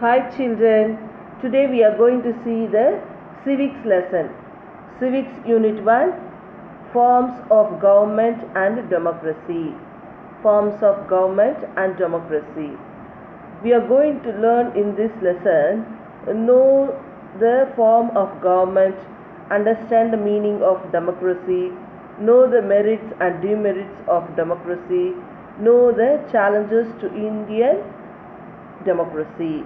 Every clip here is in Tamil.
Hi children, today we are going to see the civics lesson. Civics unit 1, forms of government and democracy. Forms of government and democracy. We are going to learn in this lesson, know the form of government, understand the meaning of democracy, know the merits and demerits of democracy, know the challenges to Indian democracy.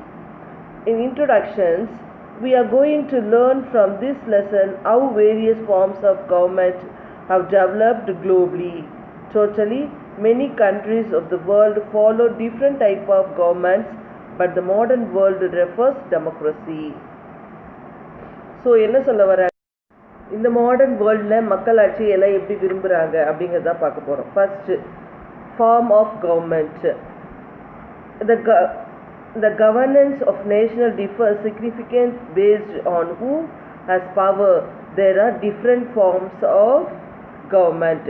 In introductions, we are going to learn from this lesson how various forms of government have developed globally. Totally, many countries of the world follow different type of governments, but the modern world refers democracy. So என்ன சொல்ல வர இந்த மாடர்ன் வேர்ல்டில் மக்களாட்சி எல்லாம் எப்படி விரும்புகிறாங்க அப்படிங்கிறத பார்க்க போகிறோம். First, form of government. The governance of nation differs significantly based on who has power. There are different forms of government: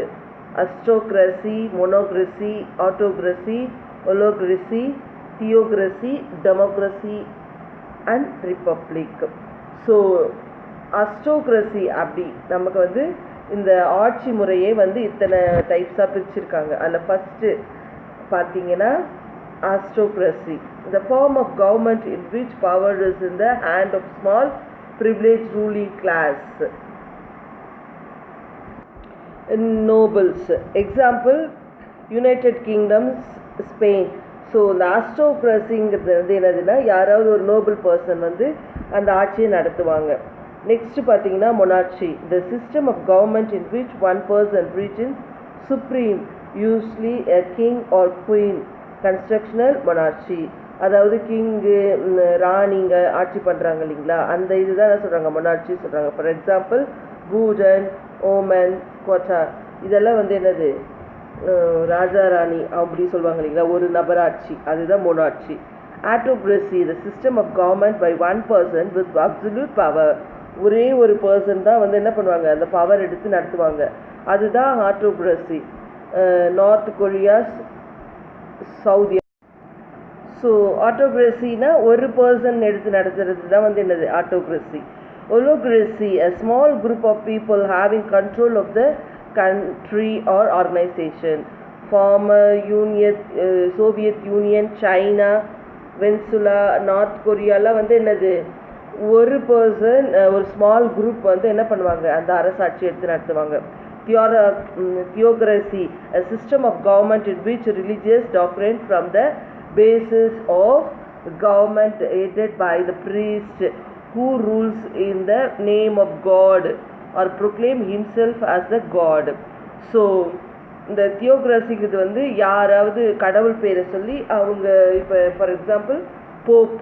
aristocracy, monocracy, autocracy, oligarchy, theocracy, democracy and republic. So aristocracy அப்படி நமக்கு வந்து இந்த ஆட்சி முறையே வந்து இத்தனை டைப்ஸாக பிரிச்சிருக்காங்க. அதில் ஃபஸ்ட்டு பார்த்தீங்கன்னா aristocracy, the form of government in which power is in the hand of small privileged ruling class. Nobles, example United Kingdom, Spain. So இந்த aristocracyங்கிறது வந்து என்னதுன்னா யாராவது ஒரு நோபல் பர்சன் வந்து அந்த ஆட்சியை நடத்துவாங்க. நெக்ஸ்ட் பார்த்தீங்கன்னா monarchy, the system of government in which one person reaches supreme, usually a king or queen. Constructional monarchy, அதாவது கிங்கு ராணிங்க ஆட்சி பண்ணுறாங்க இல்லைங்களா, அந்த இதுதான் என்ன சொல்கிறாங்க, மொனார்ச்சி சொல்கிறாங்க. For example Bhutan, Oman, quota, இதெல்லாம் வந்து என்னது ராஜா ராணி அப்படி சொல்லுவாங்க இல்லைங்களா, ஒரு நபராட்சி, அதுதான் monarchy. Autocracy, the system of government by one person with absolute power. ஒரே ஒரு பர்சன் தான் வந்து என்ன பண்ணுவாங்க, அந்த பவர் எடுத்து நடத்துவாங்க, அதுதான் autocracy. North Korea, Saudi. So ஆட்டோக்ரஸினா ஒரு பர்சன் எடுத்து நடத்துறது தான் வந்து என்னது autocracy. Oligarchy, a small group of people having control of the country or organization. Former Union, Soviet Union, China, Venezuela, north கொரியாலாம் வந்து என்னது ஒரு பர்சன், ஒரு ஸ்மால் குரூப் வந்து என்ன பண்ணுவாங்க, அந்த அரசாட்சி எடுத்து நடத்துவாங்க. Theocracy, a system of government in which religious doctrine from the basis of government aided by the priest who rules in the name of God or proclaim himself as the God. So இந்த தியோக்ரஸிக்கு இது வந்து யாராவது கடவுள் பேரை சொல்லி அவங்க இப்போ ஃபார் எக்ஸாம்பிள் போப்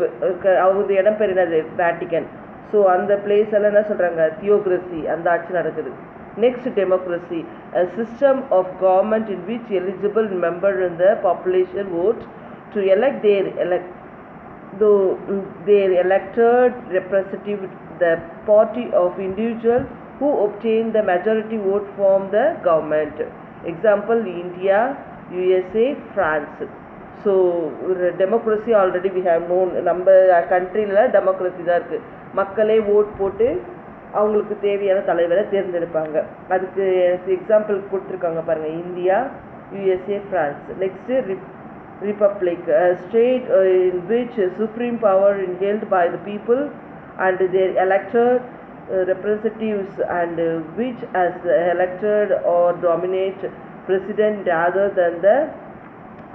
அவங்க இடம் பேர் என்னது வேட்டிக்கன். ஸோ அந்த பிளேஸ் எல்லாம் என்ன சொல்கிறாங்க தியோக்ரஸி, அந்த ஆட்சி நடக்குது. Next, democracy, a system of government in which eligible member in the population vote to elect their elected representative, the party of individual who obtain the majority vote from the government. Example India, USA, France. So democracy already we have known, நம்ம கண்ட்ரியில் டெமோக்ரஸி தான் இருக்குது. மக்களே ஓட் போட்டு அவங்களுக்கு தேவையான தலைவரை தேர்ந்தெடுப்பாங்க. அதுக்கு எக்ஸாம்பிள் கொடுத்துருக்காங்க பாருங்கள், India, USA, France. Next republic, state in which supreme power in held by the people and their elected representatives and which as elected or dominate president other than the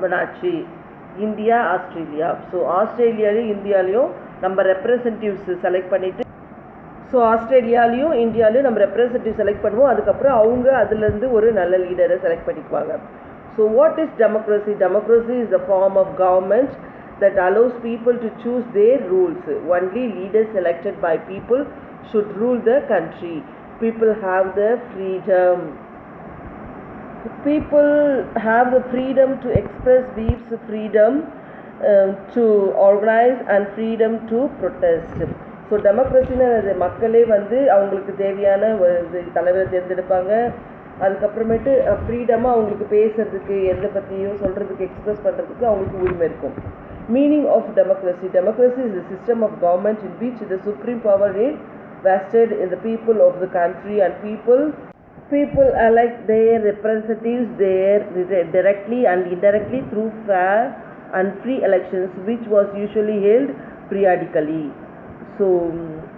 monarchy. India, Australia. So ஆஸ்திரேலியாலையும் இந்தியாலையும் நம்ம ரெப்ரசன்டேட்டிவ்ஸ் செலக்ட் பண்ணிவிட்டு, ஸோ ஆஸ்திரேலியாலையும் இந்தியாலையும் நம்ம ரெப்ரசன்டேட்டிவ் செலக்ட் பண்ணுவோம், அதுக்கப்புறம் அவங்க அதுலேருந்து ஒரு நல்ல லீடரை செலக்ட் பண்ணிக்குவாங்க. So what is democracy? Democracy is the form of government that allows people to choose their rules. Only leaders selected by people should rule the country. People have the freedom. People have the freedom to express views, freedom to organize and freedom to protest. So டெமோக்ரஸின்னு மக்களே வந்து அவங்களுக்கு தேவையான தலைவரை தேர்ந்தெடுப்பாங்க, அதுக்கப்புறமேட்டு ஃப்ரீடமாக அவங்களுக்கு பேசுறதுக்கு, எதை பற்றியும் சொல்கிறதுக்கு, எக்ஸ்ப்ரெஸ் பண்ணுறதுக்கு அவங்களுக்கு உரிமை இருக்கும். Meaning of democracy. Democracy is the system of government in which the supreme power is vested in the people of the country, and people elect their representatives there directly and indirectly through fair and free elections, which was usually held periodically. So,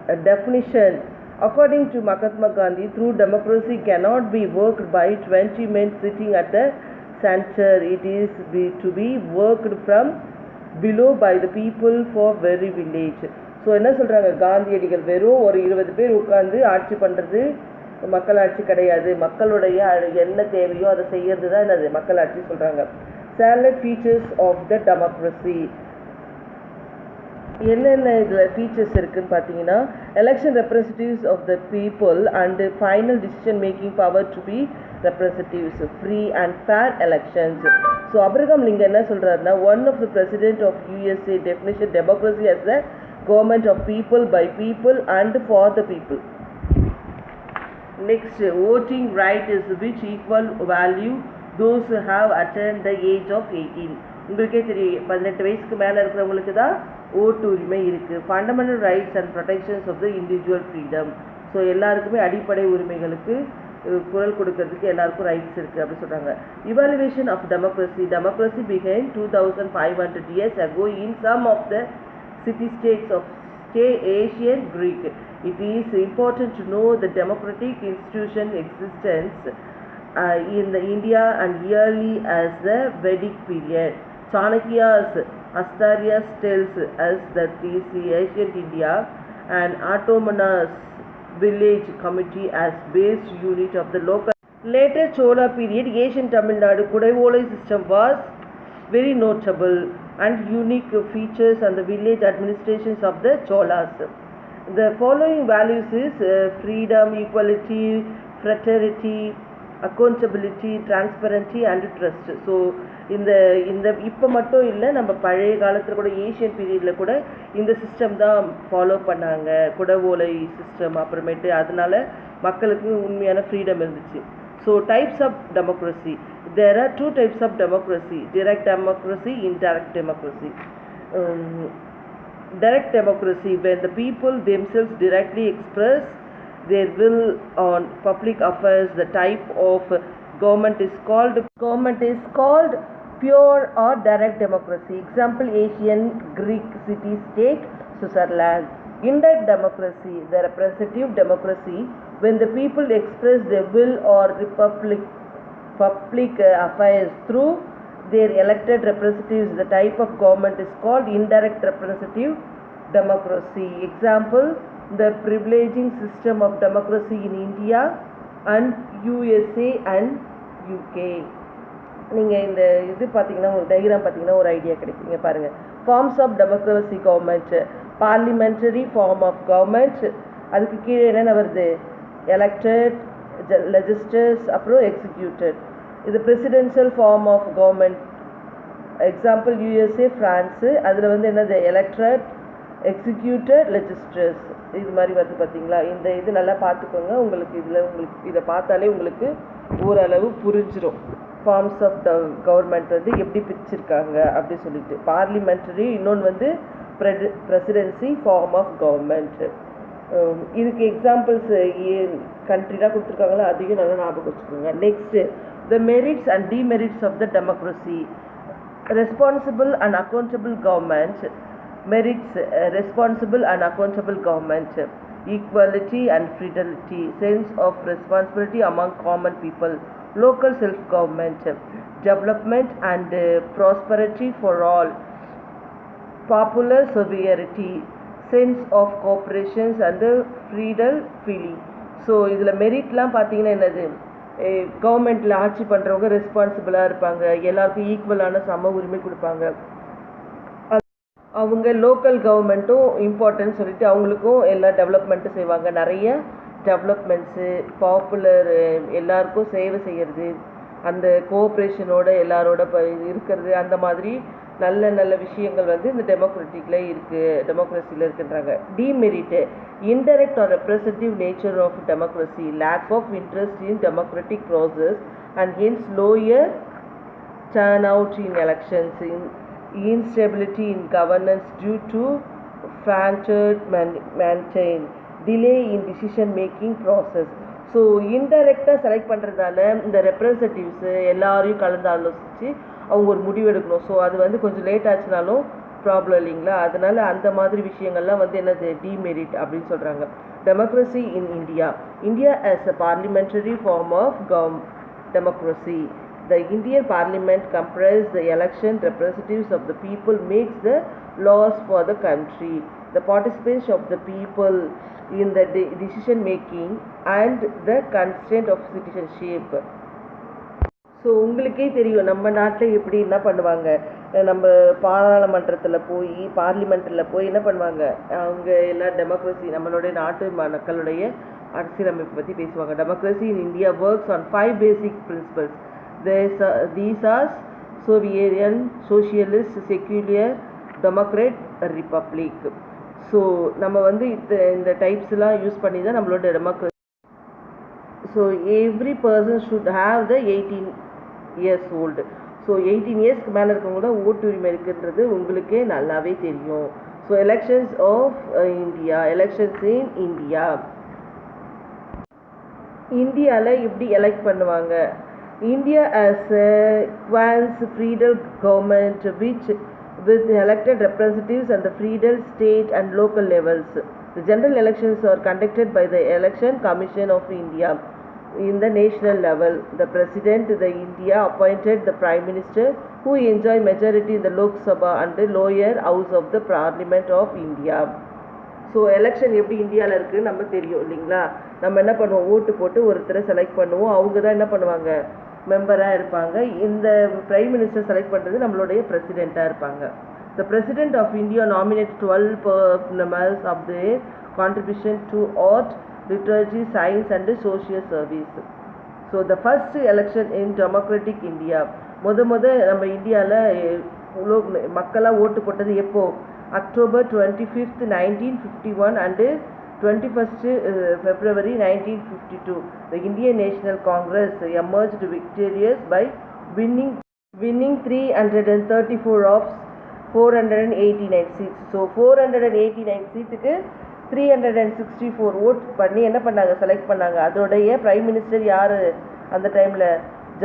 a definition. According to Mahatma Gandhi, true democracy cannot be worked by 20 men sitting at the center. It is to be worked from below by the people for very village. So என்ன சொல்கிறாங்க, காந்தியடிகள் வெறும் ஒரு 20 பேர் உட்கார்ந்து ஆட்சி பண்ணுறது மக்களாட்சி கிடையாது, மக்களுடைய என்ன தேவையோ அதை செய்யறது தான் என்னது மக்களாட்சி சொல்கிறாங்க. Salient features of the democracy. என்னென்ன இதில் ஃபீச்சர்ஸ் இருக்குதுன்னு பார்த்தீங்கன்னா, election representatives of the people and final decision making power to be representatives, free and fair elections. So Abraham Lincoln என்ன சொல்கிறாருன்னா, one of the president of USA definition democracy as the government of people, by people and for the people. Next, voting right is which equal value those who have attained the age of 18. உங்களுக்கே தெரியும், 18 வயசுக்கு மேலே இருக்கிறவங்களுக்கு தான் ஓட்டு உரிமை இருக்குது. Fundamental rights and protections of the individual freedom. So எல்லாருக்குமே அடிப்படை உரிமைகளுக்கு குரல் கொடுக்கறதுக்கு எல்லாருக்கும் ரைட்ஸ் இருக்குது அப்படி சொல்கிறாங்க. Evaluation of democracy began 2500 years ago in some of the city-states of ancient Greek. It is important to know the democratic institution existence in the India and early as the Vedic period. Chanakya's Astarias tells us that is ancient India and autonomous village committee as based unit of the local. Later Chola period, ancient Tamil Nadu Kudaivolai system was very notable and unique features and the village administrations of the Cholas. The following values is freedom, equality, fraternity, accountability, transparency and trust. So இந்த இப்போ மட்டும் இல்லை, நம்ம பழைய காலத்தில் கூட ஏஷியன் பீரியடில் கூட இந்த சிஸ்டம் தான் ஃபாலோ பண்ணாங்க, குடவோலை சிஸ்டம். அப்புறமேட்டு அதனால மக்களுக்கு உண்மையான ஃப்ரீடம் இருந்துச்சு. So types of democracy. There are two types of democracy: direct democracy, indirect democracy. Direct democracy, when the people themselves directly express their will on public affairs. The type of government is called pure or direct democracy. Example, ancient Greek city-state Switzerland. Indirect democracy, the representative democracy, when the people express their will or public affairs through their elected representatives. The type of government is called indirect representative democracy. Example, the privileging system of democracy in India and USA and UK. நீங்கள் இந்த இது பார்த்தீங்கன்னா, ஒரு டயக்ராம் பார்த்தீங்கன்னா ஒரு ஐடியா கிடைக்குங்க. பாருங்கள், forms of democracy government. Parliamentary form of government, அதுக்கு கீழே என்னென்ன வருது, எலெக்டட், லெஜிஸ்லர்ஸ், அப்புறம் எக்ஸிக்யூட்டட். இது presidential form of government. Example USA, France. அதில் வந்து என்னது, எலெக்டட், எக்ஸிக்யூட்டட், லெஜிஸ்லர்ஸ். இது மாதிரி வந்து பார்த்தீங்களா. இந்த இது நல்லா பார்த்துக்கோங்க. உங்களுக்கு இதை பார்த்தாலே உங்களுக்கு ஓரளவு புரிஞ்சிடும் ஃபார்ம்ஸ் ஆஃப் த கவர்மெண்ட் வந்து எப்படி பிரிச்சிருக்காங்க அப்படி சொல்லிட்டு. பார்லிமெண்டரி, இன்னொன்று வந்து பிரசிடென்சி ஃபார்ம் ஆஃப் கவர்மெண்ட். இதுக்கு எக்ஸாம்பிள்ஸ் கண்ட்ரிலாம் கொடுத்துருக்காங்களா, அதையும் நல்லா ஞாபகம் வச்சுக்கோங்க. Next, the merits and demerits of the democracy. Responsible and accountable government. Merits, responsible and accountable government. Equality and fidelity, sense of responsibility among common people. Local self-government. Development and prosperity for all. Popular sovereignty, sense of cooperation and freedom feeling. So இதில் மெரிட்லாம் பார்த்தீங்கன்னா என்னது, கவர்மெண்ட்டில் ஆட்சி பண்ணுறவங்க ரெஸ்பான்சிபிளாக இருப்பாங்க, எல்லாருக்கும் ஈக்குவலான சம உரிமை கொடுப்பாங்க. அவங்க லோக்கல் கவர்மெண்ட்டும் இம்பார்ட்டன்ஸ் சொல்லிட்டு அவங்களுக்கும் எல்லா டெவலப்மெண்ட்டும் செய்வாங்க. நிறைய டெவலப்மெண்ட்ஸு, பாப்புலர், எல்லாருக்கும் சேவை செய்கிறது, அந்த கோஆப்ரேஷனோட எல்லாரோட இருக்கிறது, அந்த மாதிரி நல்ல நல்ல விஷயங்கள் வந்து இந்த டெமோக்ரஸியில் இருக்குன்றாங்க. Demerit, indirect or representative nature of democracy. Lack of interest in democratic process and hence lower turn out in elections. instability in governance due to fractured maintain, delay in decision making process. So இன்டைரக்டாக செலக்ட் பண்ணுறதால இந்த ரெப்ரசன்டேட்டிவ்ஸு எல்லாரையும் கலந்து ஆலோசித்து அவங்க ஒரு முடிவு எடுக்கணும். ஸோ அது வந்து கொஞ்சம் லேட் ஆச்சுனாலும் ப்ராப்ளம் இல்லைங்களா, அதனால் அந்த மாதிரி விஷயங்கள்லாம் வந்து என்னது டிமெரிட் அப்படின்னு சொல்கிறாங்க. Democracy in India. India as a parliamentary form of democracy. The Indian Parliament comprises the election representatives of the people, makes the laws for the country. The participation of the people in the decision making and the constraint of citizenship. So உங்களுக்கே தெரியும் நம்ம நாட்டில் எப்படி என்ன பண்ணுவாங்க, நம்ம பாராளுமன்றத்தில் போய் பார்லிமெண்ட்டில் போய் என்ன பண்ணுவாங்க, அவங்க எல்லாம் டெமோக்ரஸி நம்மளுடைய நாட்டு மக்களுடைய அரசியலமைப்பு பற்றி பேசுவாங்க. Democracy in India works on 5 basic principles. These are Soviet, Socialist, Secular, Democrat, Republic. So நம்ம வந்து இந்த டைப்ஸ்லாம் யூஸ் பண்ணி தான் நம்மளோட democracy. So every person should have the 18 years old. So 18 இயர்ஸ்க்கு மேலே இருக்கவங்க தான் ஓட்டு உரிமை இருக்குன்றது உங்களுக்கே நல்லாவே தெரியும். So elections of India, elections in India. இந்தியாவில் இப்படி எலெக்ட் பண்ணுவாங்க. India as a quasi federal government which with elected representatives and the federal, state and local levels. The general elections are conducted by the Election Commission of India in the national level. The President of India appointed the Prime Minister who enjoy majority in the Lok Sabha and the lower house of the Parliament of India. So election எப்படி இந்தியாவில் இருக்குதுன்னு நம்ம தெரியும் இல்லைங்களா. நம்ம என்ன பண்ணுவோம், ஓட்டு போட்டு ஒருத்தரை செலக்ட் பண்ணுவோம், அவங்க தான் என்ன பண்ணுவாங்க, மெம்பராக இருப்பாங்க. இந்த பிரைம் மினிஸ்டர் செலக்ட் பண்ணுறது நம்மளுடைய பிரசிடெண்ட்டாக இருப்பாங்க. The president of India nominate 12 members of their contribution to art, literature, science and social service. So the first election in democratic India. நம்ம இந்தியாவில் மக்களாக ஓட்டு போட்டது எப்போ, October 25th 1951 and 21st February 1952. The Indian National Congress emerged victorious by winning 334 of 489 seats. So 489 சீட்டுக்கு 364 ஓட் பண்ணி என்ன பண்ணாங்க, செலக்ட் பண்ணாங்க. அதோடைய பிரைம் மினிஸ்டர் யார் அந்த டைமில்,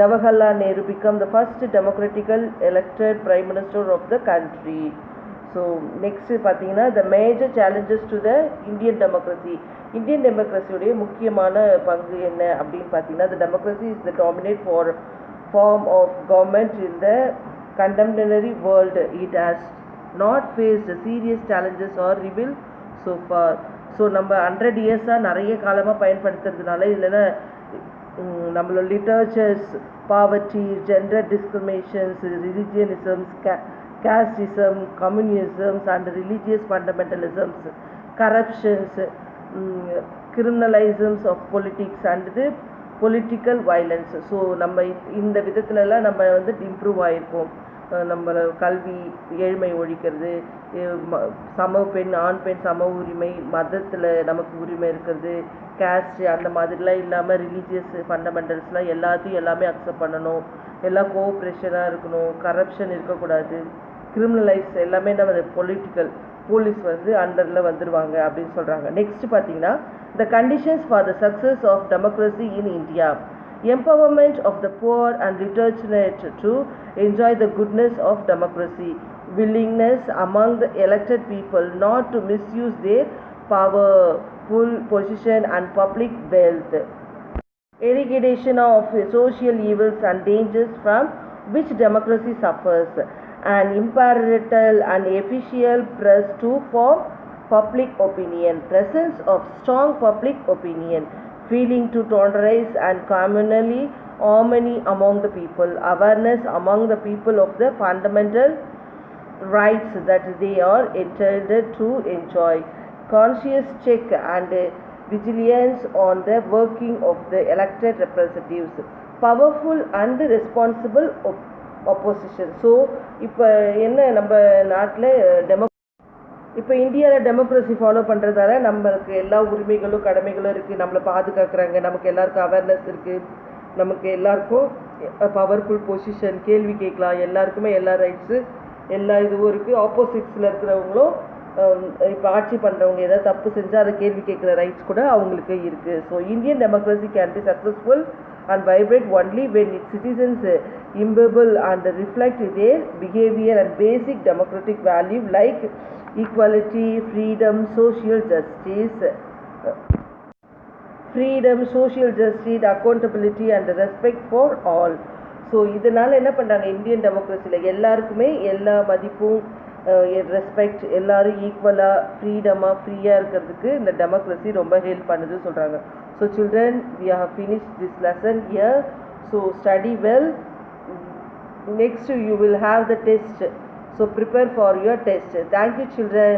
Jawaharlal Nehru become the first democratically elected prime minister of the country. So next பார்த்தீங்கன்னா the major challenges to the Indian democracy. Indian டெமோக்ரஸியுடைய முக்கியமான பங்கு என்ன அப்படின்னு பார்த்தீங்கன்னா, the democracy is the dominant form of government in the contemporary world. It has not faced serious challenges or rebel so far. So நம்ம 100 இயர்ஸாக நிறைய காலமாக பயன்படுத்துறதுனால இல்லைன்னா நம்மளோட literatures, poverty, gender discriminations, religionisms, casteism, communisms and religious fundamentalisms, corruptions, criminalisms of politics and the political violence. So நம்ம இந்த விதத்துலலாம் நம்ம வந்து இம்ப்ரூவ் ஆகிருக்கோம். நம்மளை கல்வி, ஏழ்மை ஒழிக்கிறது, ஆண் பெண் சம உரிமை, மதத்தில் நமக்கு உரிமை இருக்கிறது, கேஸ்ட் அந்த மாதிரிலாம் இல்லாமல் ரிலீஜியஸ் ஃபண்டமெண்டல்ஸ்லாம் எல்லாத்தையும் எல்லாமே அக்செப்ட் பண்ணணும், எல்லாம் கோஆப்ரேஷனாக இருக்கணும், கரப்ஷன் இருக்கக்கூடாது, கிரிமினலைஸ் எல்லாமே நம்ம போலீஸ் வந்து அண்டரில் வந்துடுவாங்க அப்படின்னு சொல்கிறாங்க. நெக்ஸ்ட் பார்த்தீங்கன்னா the conditions for the success of democracy in India. Empowerment of the poor and literate to enjoy the goodness of democracy. Willingness among the elected people not to misuse their powerful position and public wealth. Eradication of social evils and dangers from which democracy suffers. An impartial and efficient press to form public opinion. Presence of strong public opinion. Feeling to tolerance and communally harmony among the people. Awareness among the people of the fundamental rights that they are entitled to enjoy. Conscious check and vigilance on the working of the elected representatives. Powerful and responsible opposition. So இப்போ என்ன நம்ம நாட்டில் இப்போ இந்தியாவில் டெமோக்ரஸி ஃபாலோ பண்ணுறதால நம்மளுக்கு எல்லா உரிமைகளும் கடமைகளும் இருக்குது, நம்மளை பாதுகாக்கிறாங்க, நமக்கு எல்லாருக்கும் அவேர்னஸ் இருக்குது, நமக்கு எல்லாருக்கும் பவர்ஃபுல் பொசிஷன், கேள்வி கேட்கலாம், எல்லாருக்குமே எல்லா ரைட்ஸு எல்லா இதுவும் இருக்குது. ஆப்போசிட்ஸில் இருக்கிறவங்களும் இப்போ ஆட்சி பண்ணுறவங்க ஏதாவது தப்பு செஞ்சால் அதை கேள்வி கேட்குற ரைட்ஸ் கூட அவங்களுக்கு இருக்குது. So Indian democracy can be successful and vibrate only when its citizens imbibe and reflect their behavior and basic democratic value like equality, freedom, social justice, accountability and respect for all. So இதனால் என்ன பண்ணுறாங்க, இந்தியன் டெமோக்ரஸியில் எல்லாருக்குமே எல்லா மதிப்பும் ரெஸ்பெக்ட், எல்லோரும் ஈக்குவலாக ஃப்ரீடமாக ஃப்ரீயாக இருக்கிறதுக்கு இந்த டெமோக்ரஸி ரொம்ப ஹெல்ப் பண்ணுதுன்னு சொல்கிறாங்க. So children, we have finished this lesson here. So study well. Next you will have the test. So prepare for your test. Thank you children.